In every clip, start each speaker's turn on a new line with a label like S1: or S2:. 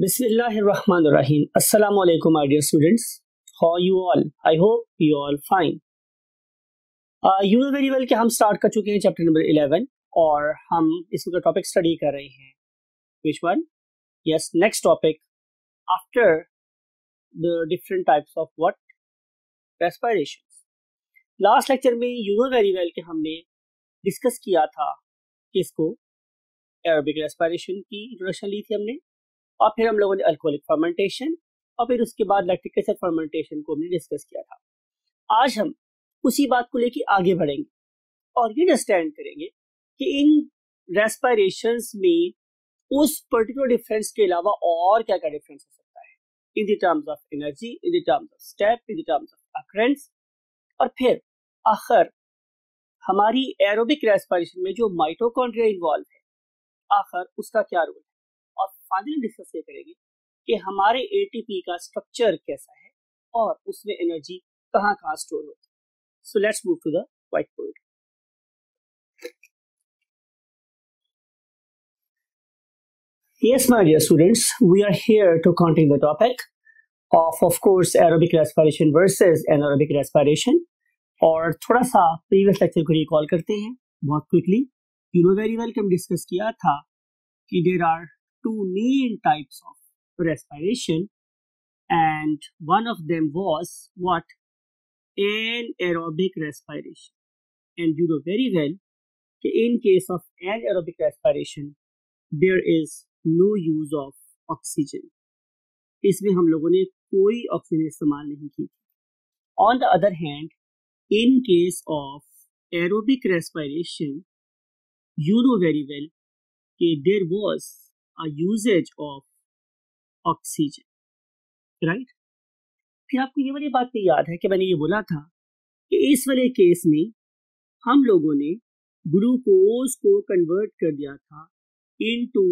S1: Bismillahirrahmanirrahim. Assalamu alaikum, my dear students. How are you all? I hope you all fine. You know very well कि हम start कर चुके हैं chapter number 11 और हम इसका टॉपिक स्टडी कर रहे हैं. Which one? Yes, next topic after the different types of what? Respirations. Last lecture में you know very well कि हमने डिस्कस किया था कि इसको एरोबिक रेस्पिरेशन की इंट्रोडक्शन ली थी हमने, और फिर हम लोगों ने अल्कोहलिक फर्मेंटेशन और फिर उसके बाद लैक्टिक एसिड फर्मेंटेशन को हमने डिस्कस किया था. आज हम उसी बात को लेके आगे बढ़ेंगे और ये अंडरस्टैंड करेंगे कि इन रेस्पिरेशंस में उस पर्टिकुलर डिफरेंस के अलावा और क्या क्या डिफरेंस हो सकता है in the terms of energy, in the terms of step, in the terms of occurrence, और फिर आखिर हमारी एरोबिक रेस्पिरेशन में जो माइटोकॉन्ड्रिया इन्वॉल्व है आखिर उसका क्या रोल है, और फाइनली डिस्कस ये करेंगे कि हमारे एटीपी का स्ट्रक्चर कैसा है और उसमें एनर्जी कहाँ कहाँ स्टोर होती है. So let's move to the whiteboard. Yes, my dear students, we are here to continue the topic of course aerobic respiration versus anaerobic respiration. और थोड़ा सा प्रीवियस लेक्चर को रिकॉल करते हैं बहुत quickly. You know very well कि हम discuss किया था कि there are two main types of respiration, and one of them was what? Anaerobic respiration. And you know very well that in case of anaerobic respiration there is no use of oxygen. इसमें हम लोगों ने कोई oxygen इस्तेमाल नहीं की. On the other hand, in case of aerobic respiration, you know very well that there was a usage of oxygen, right? फिर आपको ये वाली बात याद है कि मैंने ये बोला था कि इस वाले केस में हम लोगों ने ग्लूकोज को कन्वर्ट कर दिया था इनटू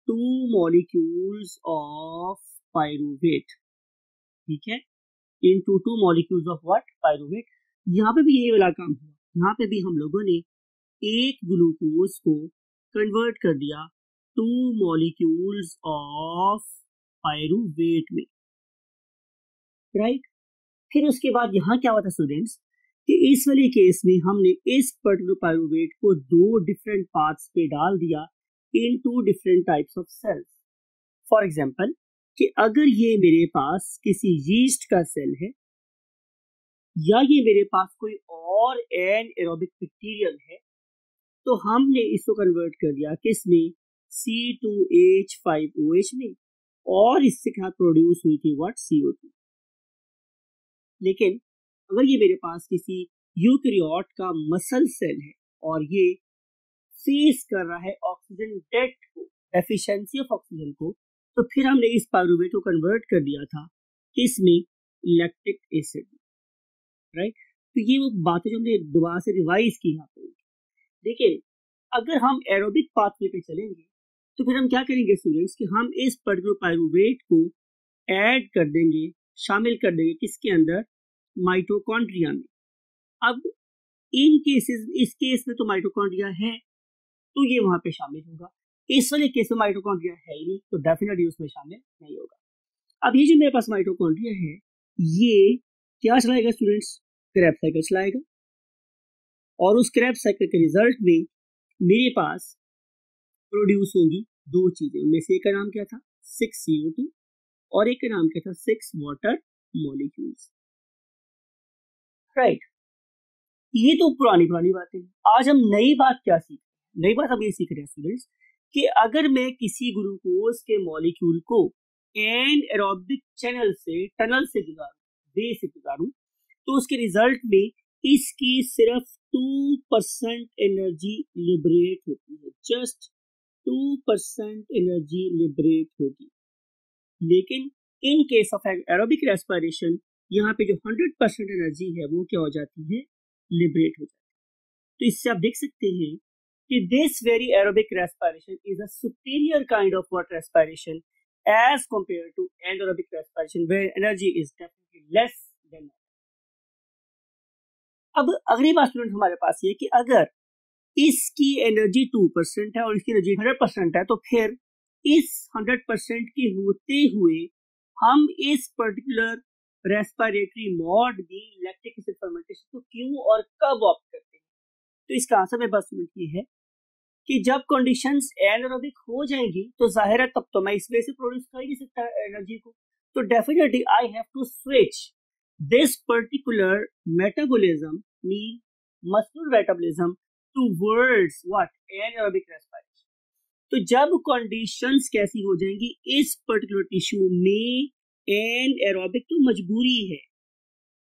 S1: 2 मॉलिक्यूल्स ऑफ पायरुवेट. ठीक है, into 2 molecules of what? Pyruvate. यहाँ पे भी यही वाला काम हुआ. यहाँ पे भी हम लोगों ने एक ग्लूकोज को कन्वर्ट कर दिया 2 मॉलिक्यूल्स ऑफ पायरुवेट में, राइट? फिर उसके बाद यहाँ क्या हुआ था स्टूडेंट्स कि इस वाले केस में हमने इस पर्टिकुलर पायरुवेट को 2 डिफरेंट पार्ट्स पे डाल दिया in 2 different types of cells. For example कि अगर ये मेरे पास किसी यीस्ट का सेल है या ये मेरे पास कोई और एनाएरोबिक बैक्टीरियल है, तो हमने इसको कन्वर्ट कर दिया किसमें? C2H5OH में, और इससे क्या प्रोड्यूस हुई थी? व्हाट? CO2. लेकिन अगर ये मेरे पास किसी यूकैरियोट का मसल सेल है और ये फेस कर रहा है ऑक्सीजन डेट को, एफिशिएंसी ऑफ ऑक्सीजन को, तो फिर हमने इस पायरुवेट को कन्वर्ट कर दिया था किसमें? Lactic acid, right? तो ये वो बातें जो हमने दोबारा से रिवाइज की यहाँ पर. देखिए, अगर हम एरोबिक पाथवे पे चलेंगे तो फिर हम क्या करेंगे स्टूडेंट्स कि हम इस पर्टिकुलर पायरुवेट को ऐड कर देंगे, शामिल कर देंगे किसके अंदर? माइटोकॉन्ड्रिया में. अब इन केसेस, इस केस में तो माइटोकॉन्ड्रिया है तो ये वहां पे शामिल होगा. इस वाले केस में माइटोकॉन्ड्रिया है ही नहीं तो डेफिनेटली उसमें शामिल नहीं होगा. अब ये जो मेरे पास माइटोकॉन्ड्रिया है ये क्या चलाएगा स्टूडेंट्स? क्रेब्स साइकिल चलाएगा, और उस क्रेब्स साइकिल के रिजल्ट में मेरे पास प्रोड्यूस होंगी 2 चीजें. उनमें से एक का नाम क्या था? 6 CO2 और एक का नाम क्या था? 6 वाटर मॉलिक्यूल्स, राइट? ये तो पुरानी बातें हैं. आज हम नई बात क्या सीख रहे हैं? नई बात हम ये सीख रहे हैं स्टूडेंट्स कि अगर मैं किसी ग्लूकोज के मॉलिक्यूल को एनाएरोबिक चैनल से, टनल से गुजारूं, वे से गुजारूं, तो उसके रिजल्ट में इसकी सिर्फ 2% एनर्जी लिबरेट होती है. जस्ट 2% एनर्जी लिबरेट होगी. लेकिन in case of aerobic respiration यहाँ पे जो 100% एनर्जी है वो क्या हो जाती है? लिबरेट हो जाती है. तो इससे आप देख सकते हैं कि this very aerobic respiration is a superior kind of what? Respiration as compared to anaerobic respiration where energy is definitely less than. अब अगली बात स्टूडेंट हमारे पास ये कि अगर इसकी एनर्जी 2% है और इसकी एनर्जी 100% है, तो फिर इस 100% के होते हुए हम इस पर्टिकुलर रेस्पिरेटरी मोड में लैक्टिक एसिड फर्मेंटेशन को क्यों और कब ऑप्ट करते हैं? तो इसका आंसर मेरे पास ये है कि जब कंडीशंस एनारोबिक हो जाएंगी तो जाहिर है तब तो मैं इस वे से प्रोड्यूस कर ही नहीं सकता एनर्जी को, तो definitely I have to switch this particular metabolism mean muscular metabolism towards what anaerobic respiration. तो जब कंडीशंस कैसी हो जाएंगी इस पर्टिकुलर टिश्यू में एनारोबिक, तो मजबूरी है,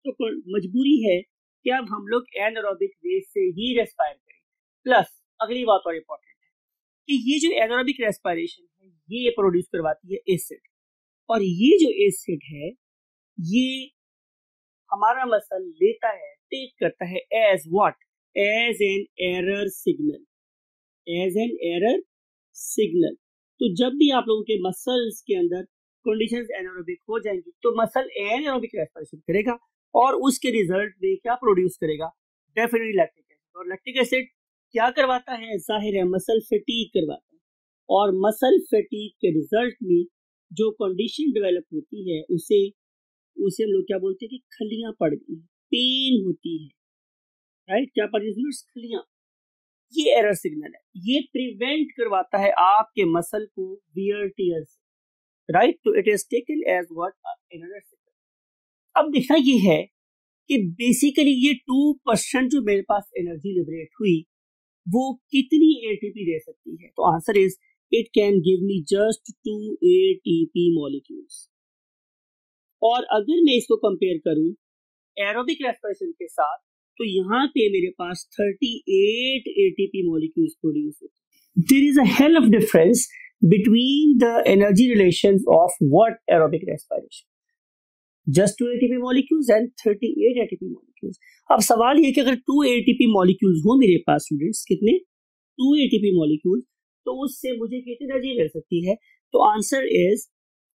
S1: तो मजबूरी है कि अब हम लोग एनारोबिक वे से ही रेस्पायर करें। प्लस अगली बात और इंपॉर्टेंट है कि ये जो एनारोबिक रेस्पिरेशन है ये प्रोड्यूस करवाती है एसिड, और ये जो एसिड है ये हमारा मसल लेता है, टेक करता है as what, as an error signal, as an error signal. तो जब भी आप लोगों के मसल्स के अंदर कंडीशंस एनारोबिक हो जाएंगी तो मसल एनारोबिक रेस्पिरेशन करेगा और उसके रिजल्ट में क्या प्रोड्यूस करेगा, डेफिनेटली लैक्टिक एसिड। और लैक्टिक एसिड क्या करवाता है, जाहिर है मसल फैटीग करवाता है, और मसल फैटीग के रिजल्ट में जो कंडीशन डेवलप होती है उसे हम लोग क्या बोलते हैं कि खलियां पड़ गई, पेन होती है, राइट, क्या पड़ गई, खलियां। ये एरर सिग्नल है, ये प्रिवेंट करवाता है आपके मसल को वियर टियर से, राइट, तो it is taken as what error signal. अब देखना ये है कि बेसिकली ये 2% जो मेरे पास एनर्जी लिबरेट हुई वो कितनी एटीपी दे सकती है, तो answer is it can give me just 2 ATP molecules. और अगर मैं इसको कंपेयर करूं एरोबिक रेस्पिरेशन के साथ तो यहाँ पे मेरे पास 38 ATP molecules प्रोड्यूस होते हैं। There is a hell of difference between the energy relations of what aerobic respiration, just 2 ATP molecules and 38 ATP molecules। अब सवाल ये कि अगर 2 ATP molecules हो मेरे पास स्टूडेंट्स, कितने, 2 ATP molecules, तो उससे मुझे कितनी एनर्जी मिल सकती है, तो आंसर इज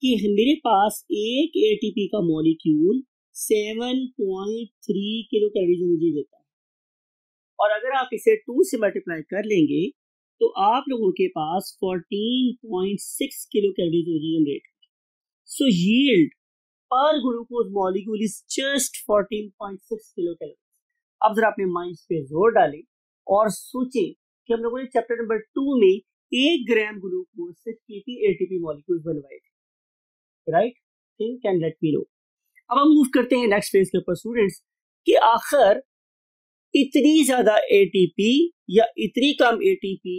S1: कि मेरे पास एक ATP का मॉलिक्यूल 7.3 किलो कैलोरीज एनर्जी देता है, और अगर आप इसे 2 से मल्टीप्लाई कर लेंगे तो आप लोगों के पास 14.6 किलो कैलोरीज एनर्जी जनरेट होगी। सो यील्ड पर glucose molecule is just 14.6 kilo calories. अब जरा अपने माइंड पे जोर डालें और सोचें कि हम लोगों ने चैप्टर नंबर 2 में 1 ग्राम ग्लूकोज से कितनी एटीपी मॉलिक्यूल्स बनवाए थे, right, think and let me no. अब हम मूव करते हैं नेक्स्ट फेज के ऊपर स्टूडेंट्स कि आखिर इतनी ज्यादा एटीपी या इतनी कम एटीपी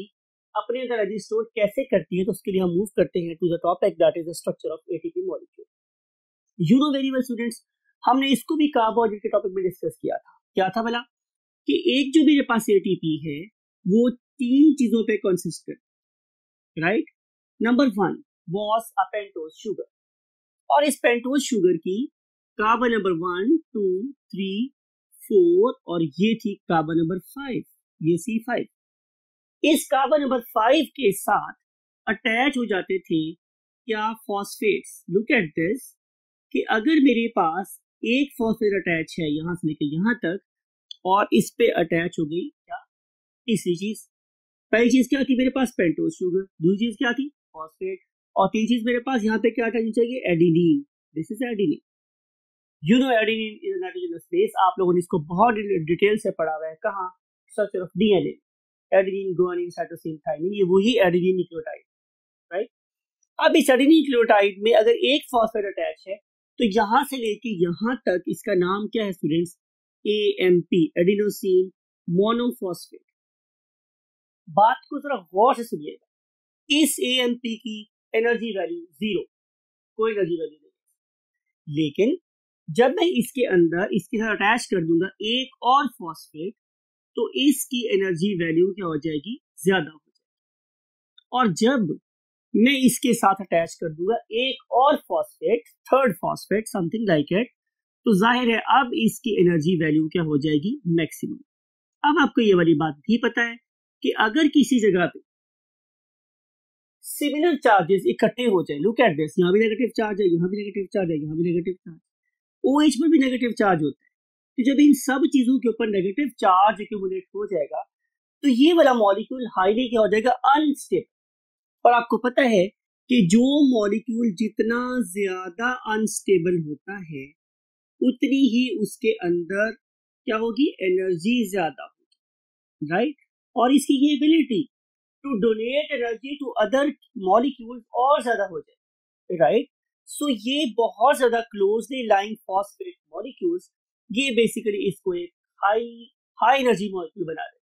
S1: अपने अंदर एनर्जी स्टोर कैसे करती है, तो उसके लिए हम मूव करते हैं to the topic that is the structure of ATP molecule. You know very well students, हमने इसको भी कार्बोहाइड्रेट के टॉपिक में डिस्कस किया था। क्या था भला कि एक जो मेरे पास एटीपी है वो 3 चीजों पे कंसिस्ट करती है, right. Number 1 was a pentose sugar, और इस पेंटोज शुगर की कार्बन नंबर 1, 2, 3, 4 और ये थी कार्बन नंबर 5, ये C5। इस कार्बन नंबर 5 के साथ अटैच हो जाते थे क्या, फॉस्फेट्स। लुक एट दिस कि अगर मेरे पास एक फॉस्फेट अटैच है यहां से लेकर यहां तक, और इस पे अटैच हो गई क्या, तीसरी चीज। पहली चीज क्या थी मेरे पास, पेंटोज शुगर, दूसरी चीज क्या थी, फॉस्फेट, और तीसरी चीज मेरे पास यहाँ पे क्या अटैच चाहिए, adenine. This is adenine. You know adenine is nitrogenous base, आप लोगों ने इसको बहुत डिटेल से पढ़ा हुआ है, कहाँ, structure of DNA, adenine, guanine, cytosine, thymine, ये वही एडेनिन न्यूक्लियोटाइड, राइट। अब इस एडेनिन न्यूक्लियोटाइड में अगर एक फॉस्फेट अटैच है तो यहां से लेके यहां तक इसका नाम क्या है स्टूडेंट्स, AMP, एडिनोसिन मोनोफॉस्फेट। बात को जरा गौर से सुनिएगा, इस AMP की एनर्जी वैल्यू 0, कोई एनर्जी वैल्यू नहीं, लेकिन जब मैं इसके अंदर इसके साथ अटैच कर दूंगा एक और फॉस्फेट तो इसकी एनर्जी वैल्यू क्या हो जाएगी, ज्यादा हो जाएगी। और जब मैं इसके साथ अटैच कर दूंगा एक और phosphate, third phosphate, something like it, तो जाहिर है अब इसकी एनर्जी वैल्यू क्या हो जाएगी, मैक्सिमम। अब आपको ये वाली बात भी पता है कि अगर किसी जगह पे सिमिलर चार्जेस इकट्ठे हो जाए, लुक एट दिस, यहाँ भी नेगेटिव चार्ज है, यहाँ भी नेगेटिव चार्ज है, यहाँ भी नेगेटिव चार्ज, OH पर भी नेगेटिव चार्ज होता है, तो जब इन सब चीजों के ऊपर नेगेटिव चार्ज एक्यूमुलेट हो जाएगा तो ये वाला मॉलिक्यूल हाईली क्या हो जाएगा, अनस्टेबल। और आपको पता है कि जो मॉलिक्यूल जितना ज्यादा अनस्टेबल होता है उतनी ही उसके अंदर क्या होगी, एनर्जी ज्यादा होगी, राइट। और इसकी ये ability to donate energy to other molecules और ज्यादा हो जाए, राइट। सो ये बहुत ज्यादा क्लोजली लाइंग फॉस्फेट मॉलिक्यूल्स, ये बेसिकली इसको एक हाई एनर्जी मॉलिक्यूल बना दे।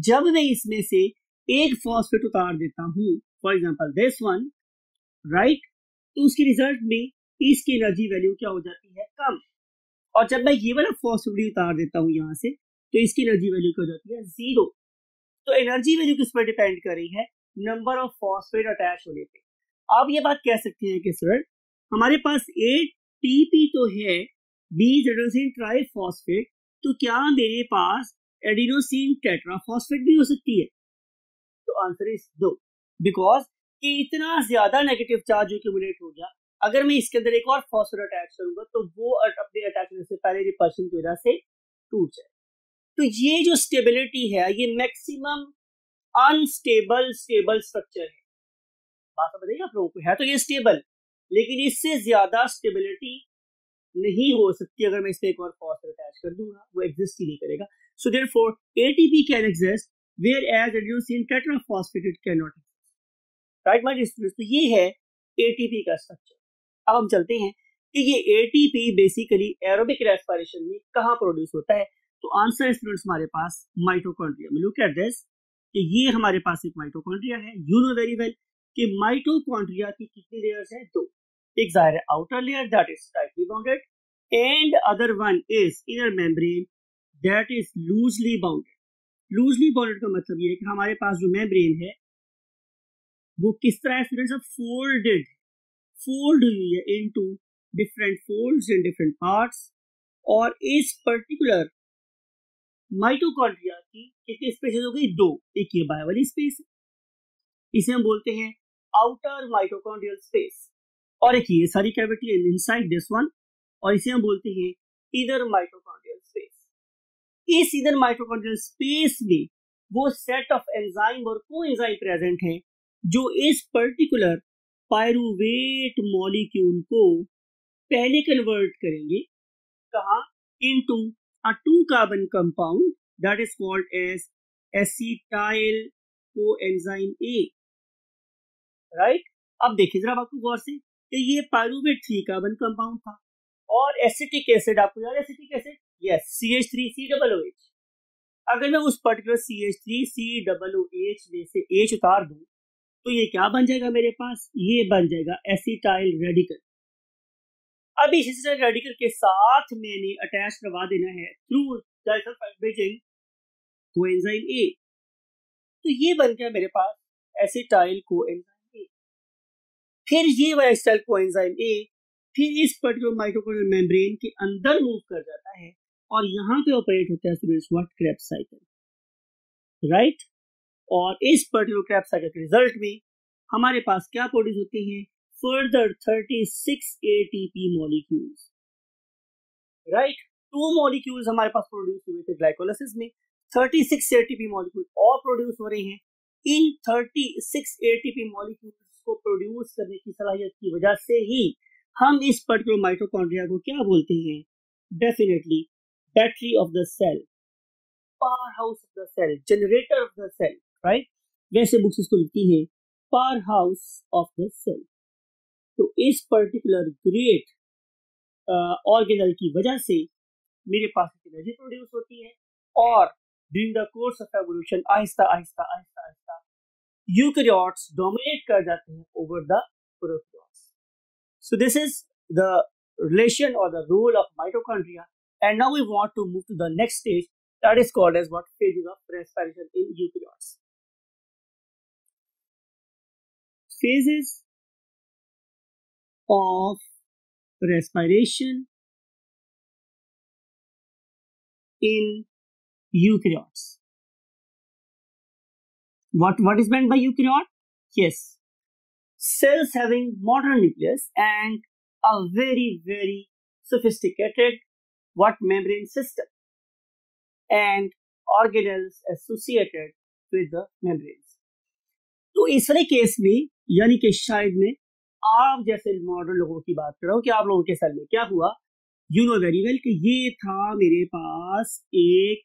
S1: जब मैं इसमें से एक फॉस्फेट उतार देता हूं, for example this one, right, तो उसके रिजल्ट में इसकी एनर्जी वैल्यू क्या हो जाती है, कम। और जब मैं ये वाला फॉस्फेट उतार देता हूं यहां से, तो इसकी एनर्जी वैल्यू क्या हो जाती है, 0। तो एनर्जी वैल्यू किस पर डिपेंड कर रही है, नंबर ऑफ फॉस्फेट अटैच होने पे। आप ये बात कह सकते हैं कि सर हमारे पास एटीपी तो है, बीज एडेनोसिन ट्राइफॉस्फेट, तो क्या मेरे पास एडिनोसिन टेट्राफॉस्फेट भी हो सकती है? तो आंसर इज नो, बिकॉज कि इतना ज्यादा नेगेटिव चार्ज एक्यूमुलेट हो गया, अगर मैं इसके अंदर एक और फॉस्फेट अटैच करूंगा तो वो अपने अटैच होने से पहले रिपल्शन की वजह से टूट जाए। तो ये जो स्टेबिलिटी है, ये मैक्सिमम अनस्टेबल स्टेबल स्ट्रक्चर है। बात समझिएगा आप लोगों को, है तो ये स्टेबल, लेकिन इससे ज्यादा स्टेबिलिटी नहीं हो सकती अगर मैं इस पे एक और फॉस्फेट अटैच कर दूंगा, वो एग्जिस्ट ही नहीं करेगा। So therefore ATP can exist where as adenosine tetraphosphate it can not exist, right my students. तो ये है एटीपी का स्ट्रक्चर। अब हम चलते हैं कि ये एटीपी बेसिकली एरोबिक रेस्पिरेशन में कहां प्रोड्यूस होता है। तो आंसर स्टूडेंट्स हमारे पास माइटोकॉन्ड्रिया में। लुक एट दिस, कि ये हमारे पास एक माइटोकॉन्ड्रिया है। यू नो वेरी वेल कि माइटोकॉन्ड्रिया की कितनी लेयर्स है, 2। एक जाहिर है outer layer that is tightly bounded, and other one is inner membrane that is loosely bounded. Loosely bounded का मतलब ये है कि हमारे पास जो मेम्ब्रेन है वो किस तरह है स्टूडेंट्स, फोल्ड हुई है into different folds in different parts. और इस पर्टिकुलर माइटोकॉन्ड्रिया की कितनी स्पेसेस हो गई, 2। एक ये बाहर वाली स्पेस है, इसे हम बोलते हैं आउटर माइटोकॉन्ड्रियल स्पेस, और एक ये सारी कैविटी है इनसाइड दिस वन, और इसे हम बोलते हैं इनर माइटोकॉन्ड्रियल स्पेस। इस इनर माइटोकॉन्ड्रियल स्पेस में वो सेट ऑफ एंजाइम और कोएंजाइम प्रेजेंट हैं जो इस पर्टिकुलर पायरुवेट मॉलिक्यूल को पहले कन्वर्ट करेंगे कहा, into a 2 carbon compound that is called as acetyl coenzyme A, right. अब देखिए जरा आपको गौर से कि ये पायरुवेट 3 कार्बन कंपाउंड था, और एसिटिक एसिड, आपको याद है एसिटिक एसिड, यस, CH3COOH। अगर मैं उस पर्टिकुलर CH3COOH में से H उतार दूं तो ये क्या बन जाएगा मेरे पास, ये बन जाएगा एसिटाइल रेडिकल। अब इस एसिटाइल रेडिकल के साथ मैंने अटैच करवा देना है through disulphide bridging coenzyme A, तो ये बन गया मेरे पास एसिटाइल कोएंजाइम A। फिर ये वाला एसिटाइल कोएंजाइम A फिर इस पर्टिकुलर माइटोकॉन्ड्रियल मेम्ब्रेन के अंदर मूव कर जाता है, और यहाँ पे ऑपरेट होता है students what, Krebs cycle, right. और इस पर्टिकुलर क्रेब्स साइकिल के रिजल्ट में हमारे पास क्या प्रोड्यूस होते हैं, further 36 ATP molecules, right. 2 molecules हमारे पास प्रोड्यूस हुए थे ग्लाइकोलाइसिस में, 36 ATP मॉलिक्यूल और प्रोड्यूस हो रहे हैं। इन 36 ATP मॉलिक्यूल्स को प्रोड्यूस करने की सलाहियत की वजह से ही हम इस पर्टिकुलर माइटोकॉन्ड्रिया को क्या बोलते हैं, definitely battery of the cell, powerhouse of the cell, generator of the cell, right. वैसे बुक्स इसको लिखती है powerhouse of the cell. तो इस पर्टिकुलर ग्रेट ऑर्गेनल की वजह से मेरे पास एनर्जी प्रोड्यूस होती है, और during the course of evolution Aahista Aahista Aahista Aahista eukaryotes dominate कर जाते हैं over the prokaryotes. So this is the relation or the role of mitochondria, and now we want to move to the next stage that is called as what, phases of respiration in eukaryotes. Phases of respiration in eukaryotes. What is meant by eukaryote? Yes, cells having modern nucleus and a very very sophisticated membrane system and organelles associated with the membranes. तो इस वाले case में यानी कि शायद मैं आप जैसे मॉडर्न लोगों की बात कर रहा हूँ कि आप लोगों के सेल में क्या हुआ, यू नो वेरी वेल कि ये था मेरे पास एक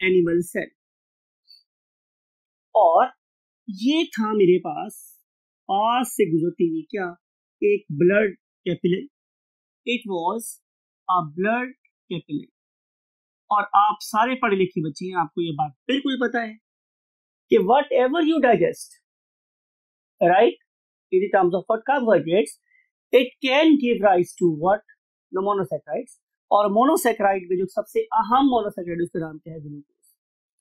S1: एनिमल सेल और ये था मेरे पास से गुजरती हुई क्या, एक blood capillary. It was a blood capillary. और आप सारे पढ़े लिखे बच्चे हैं, आपको ये बात बिल्कुल पता है कि whatever you digest, right, in terms of what carbohydrates, it can give rise to what, the monosaccharides. और मोनोसैकेराइड में जो सबसे अहम मोनोसैकेराइड उसका नाम क्या है, ग्लूकोज।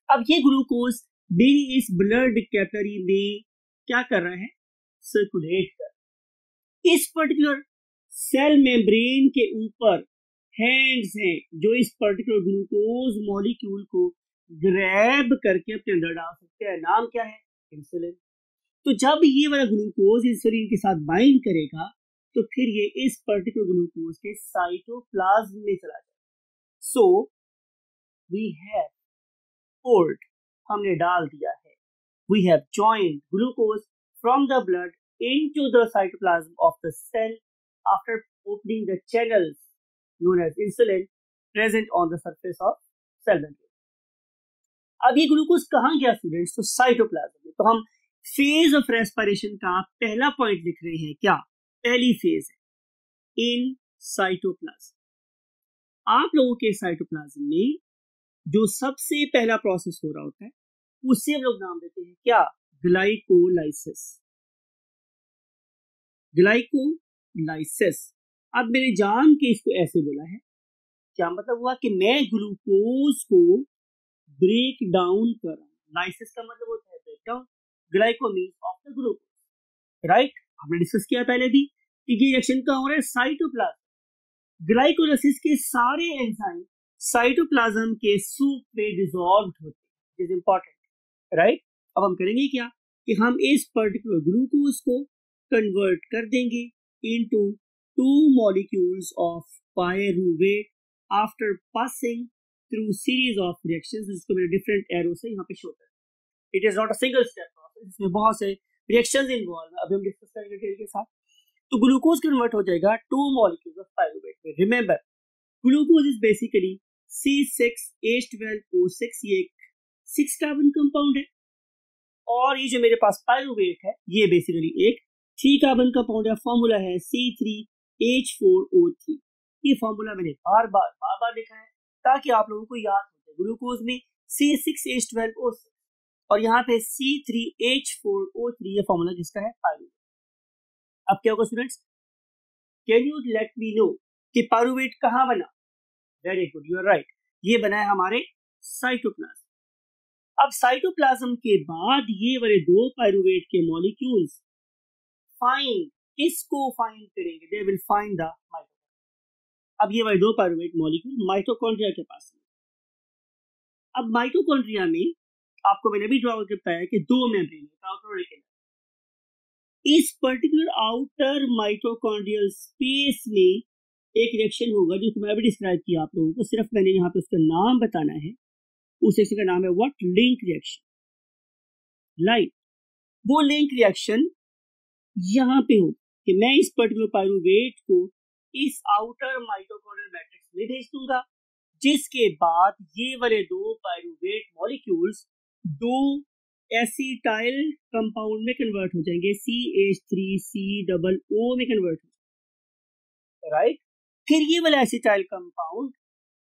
S1: अब ये ग्लूकोज मेरी इस ब्लड कैपिलरी में क्या कर रहा है, सर्कुलेट कर। इस पर्टिकुलर सेल मेम्ब्रेन के ऊपर हैंड्स हैं जो इस पर्टिकुलर ग्लूकोज मॉलिक्यूल को ग्रैब करके अपने अंदर डाल सकते हैं। नाम क्या है, इंसुलिन। तो जब ये वाला ग्लूकोज इंसुलिन के साथ बाइंड करेगा तो फिर ये इस पर्टिकुलर ग्लूकोज के साइटोप्लाज्म में चला जाएगा। सो वी हैव poured, हमने डाल दिया है, we have joined glucose from the blood into the cytoplasm of the cell after opening the channels known as insulin present on the surface of cell membrane. अब ये glucose कहाँ गया students, तो cytoplasm में। तो हम फेज ऑफ रेस्पिरेशन का पहला पॉइंट लिख रहे हैं, क्या, पहली फेज है इन साइटोप्लाज्म। आप लोगों के साइटोप्लाज्म में जो सबसे पहला प्रोसेस हो रहा होता है उसे हम लोग नाम देते हैं क्या, ग्लाइकोलाइसिस। ग्लाइकोलाइसिस। अब मैंने जान के इसको ऐसे बोला है, क्या मतलब हुआ कि मैं ग्लूकोज को ब्रेक डाउन कर रहा हूं। लाइसिस का मतलब होता है break down, glyco means of the glucose, right. हमने डिस्कस किया पहले भी कि ये रिएक्शन कहां हो रहा है, साइटोप्लाज्म। ग्लाइकोलाइसिस के सारे एंजाइम साइटोप्लाज्म के सूप में डिसॉल्व होते हैं, इज इंपॉर्टेंट, राइट। अब हम करेंगे क्या कि हम इस पर्टिकुलर ग्लूकोज को कन्वर्ट कर देंगे into 2 molecules of pyruvate after passing through series of reactions, जिसको मैंने डिफरेंट एरो से यहाँ पे शो कर। It is not a single step process, इसमें बहुत से रिएक्शंस इन्वॉल्व है, अभी हम डिस्कस करेंगे डिटेल के साथ। तो ग्लूकोज कन्वर्ट हो जाएगा 2 मॉलिक्यूल्स ऑफ पायरूवेट में। Remember, glucose is basically C6H12O6, ये एक 6 कार्बन कंपाउंड है। और ये जो मेरे पास पायरूवेट है ये बेसिकली एक 3 कार्बन कंपाउंड है। फॉर्मूला है C3H4O3। ये फॉर्मूला मैंने बार बार लिखा है ताकि आप लोगों को याद हो जाए। ग्लूकोज में C6H12O6 और यहाँ पे C3H4O3, ये फॉर्मूला किसका है, पायरूवेट। अब क्या होगा students, can you let me know कि पायरूवेट कहाँ बना? Very good, you are right, ये बना है हमारे साइटोप्लाज्म। अब साइटोप्लाज्म के बाद ये वाले 2 पायरूवेट के मॉलिक्यूल्स फाइंड, किसको फाइंड करेंगे, they will find the mitochondria. अब ये वाले 2 पायरूवेट मॉलिक्यूल माइटोकॉन्ड्रिया के पास है। अब माइटोकॉन्ड्रिया में आपको मैंने भी ड्रॉ करके बताया कि 2 मेम्ब्रेन है, आउटर और इनर। इस पर्टिकुलर आउटर माइटोकॉन्ड्रियल स्पेस में एक रिएक्शन होगा जो मैं अभी डिस्क्राइब किया आप लोगों को, सिर्फ मैंने यहाँ पे उसका नाम बताना है। उस रिएक्शन का नाम है व्हाट, लिंक रिएक्शन, लाइक। वो लिंक रिएक्शन यहाँ पे हो कि मैं इस पर्टिकुलर पायरूवेट को इस आउटर माइटोकॉन्ड्रियल मैट्रिक्स में भेज दूंगा, जिसके बाद ये वाले 2 पायरूवेट मॉलिक्यूल्स 2 एसिटाइल कंपाउंड में कन्वर्ट हो जाएंगे, CH3COO में कन्वर्ट हो जाएंगे, राइट। फिर ये वाला acetyl compound,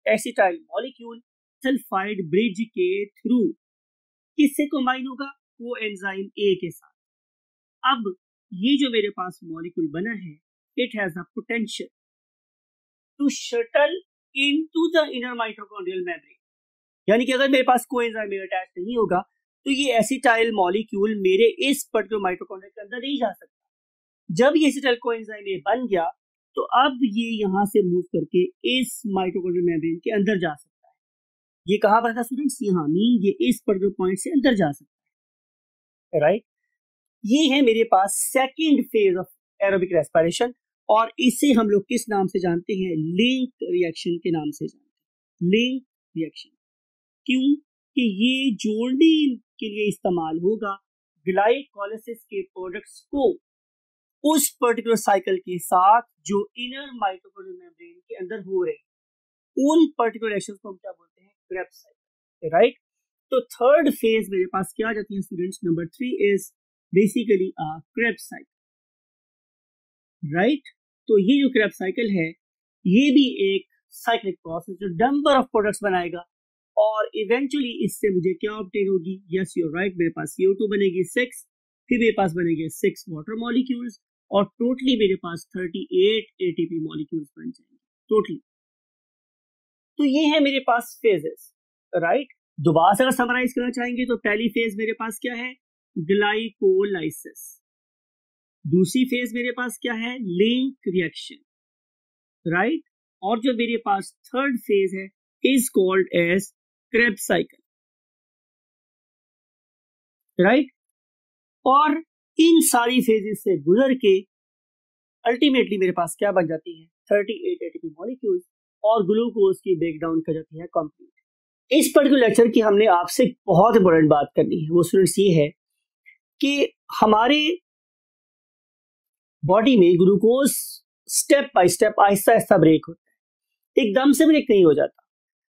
S1: acetyl molecule sulphide bridge के थ्रू किससे कंबाइन होगा, वो एंजाइम ए के साथ। अब ये जो मेरे पास मॉलिक्यूल बना है, it has a potential to shuttle into the inner mitochondrial membrane. यानी कि अगर मेरे पास कोएंजाइम अटैच नहीं होगा तो ये एसिटाइल मॉलिक्यूल मेरे इस पर्टिकुलर माइटोकॉन्ड्रिया के अंदर नहीं जा सकता। जब ये एसिटाइल कोएंजाइम ए बन गया तो अब ये यहां से मूव करके इस माइटोकॉन्ड्रियल मेम्ब्रेन के अंदर जा सकता है। ये कहां पर था स्टूडेंट्स, यहाँ मीन ये इस पर्टिकुलर पॉइंट से अंदर जा सकता है, राइट। ये है मेरे पास second phase of aerobic respiration और इसे हम लोग किस नाम से जानते हैं, लिंक रिएक्शन के नाम से जानते हैं। लिंक रिएक्शन क्यों कि ये जोड़ने के लिए इस्तेमाल होगा ग्लाइकोलाइसिस के प्रोडक्ट्स को उस पर्टिकुलर साइकिल के साथ जो इनर माइटोकॉन्ड्रियल मेम्ब्रेन के अंदर हो रहे हैं उन पर्टिकुलर एक्शंस को हम क्या बोलते हैं, क्रेब्स साइकिल, राइट। तो थर्ड फेज मेरे पास क्या आ जाती है students, number 3 is basically a Krebs cycle, right. तो ये जो क्रेब्स साइकिल है ये भी एक साइक्लिक प्रोसेस जो नंबर ऑफ प्रोडक्ट्स बनाएगा और इवेंचुअली इससे मुझे क्या ऑब्टेन होगी, यस यू राइट, मेरे पास CO2 बनेगी 6, फिर मेरे पास बनेंगे 6 वाटर मॉलिक्यूल्स और टोटली मेरे पास 38 ATP मॉलिक्यूल्स बन जाएंगे टोटली। तो ये है मेरे पास फेजेस, राइट। दोबारा से अगर समराइज करना चाहेंगे तो पहली फेज मेरे पास क्या है, ग्लाइकोलाइसिस। दूसरी फेज मेरे पास क्या है, लिंक रिएक्शन, राइट। और जो मेरे पास थर्ड फेज है is called as Krebs cycle, right. और इन सारी फेजेस से गुजर के अल्टीमेटली मेरे पास क्या बन जाती है, 38 ATP मॉलिक्यूल्स और ग्लूकोज की ब्रेकडाउन कर जाती है कंप्लीट। इस पर्टिकुलर लेक्चर की हमने आपसे बहुत इंपॉर्टेंट बात करनी है, वो स्टूडेंट्स ये है कि हमारे बॉडी में glucose step by step Aahista Aahista break होता है, एकदम से ब्रेक नहीं हो जाता।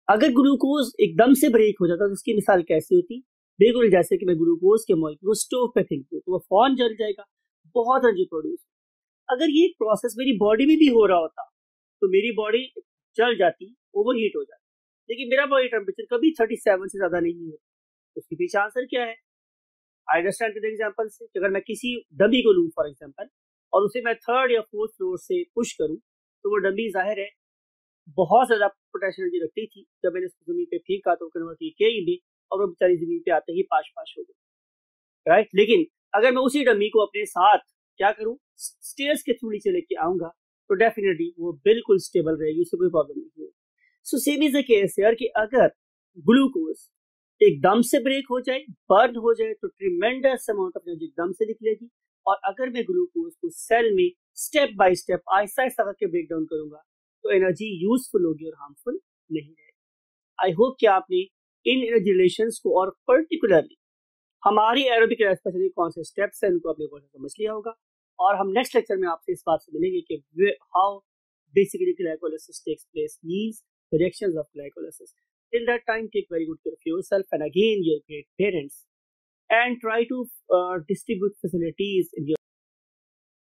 S1: अगर ग्लूकोज एकदम से ब्रेक हो जाता तो उसकी मिसाल कैसी होती, बिल्कुल जैसे कि मैं ग्लूकोज के मॉलिक्यूल को स्टोव पे फेंक दूं तो वो फौरन जल जाएगा, बहुत एनर्जी प्रोड्यूस। अगर ये प्रोसेस मेरी बॉडी में भी हो रहा होता तो मेरी बॉडी जल जाती, ओवरहीट हो जाती, लेकिन मेरा बॉडी टेम्परेचर कभी 37 से ज्यादा नहीं होता। उसके पीछे आंसर क्या है, आई अंडरस्टैंड विद एग्जांपल से, अगर मैं किसी डमी को लूं फॉर एग्जांपल और उसे मैं 3rd या 4th फ्लोर से पुश करूं तो वो डमी जाहिर है बहुत ज्यादा पोटेंशियल एनर्जी रखती थी, जब मैंने उसको जमीन पे फेंका तो कन्वर्ट हुई के में और वो बेचारी जमीन पे आते ही पाश हो गई, राइट। लेकिन अगर मैं उसी डमी को अपने साथ क्या करूं, स्टेयर्स के थ्रू नीचे लेके आऊंगा तो डेफिनेटली वो बिल्कुल स्टेबल रहेगी, उससे कोई प्रॉब्लम नहीं होगी। So same is the case यार कि अगर ग्लूकोज एकदम से ब्रेक हो जाए, बर्न हो जाए तो ट्रिमेंडस अमाउंट ऑफ एनर्जी एकदम से निकलेगी, और अगर मैं ग्लूकोज को सेल में step by step Aahista Aahista करके ब्रेक डाउन करूंगा तो एनर्जी यूजफुल होगी और हार्मफुल नहीं रहेगी। आई होप कि आपने इन एनर्जी रिलेशंस को और पर्टिकुलरली हमारी एरोबिक रेस्पिरेशन के कौन से स्टेप्स हैं उनको आपने बहुत समझ लिया होगा, और हम नेक्स्ट लेक्चर में आपसे इस बात से मिलेंगे कि how basically glycolysis takes place, means the reactions of glycolysis. Till that time, take very good care of yourself and again your great parents, and try to distribute facilities in your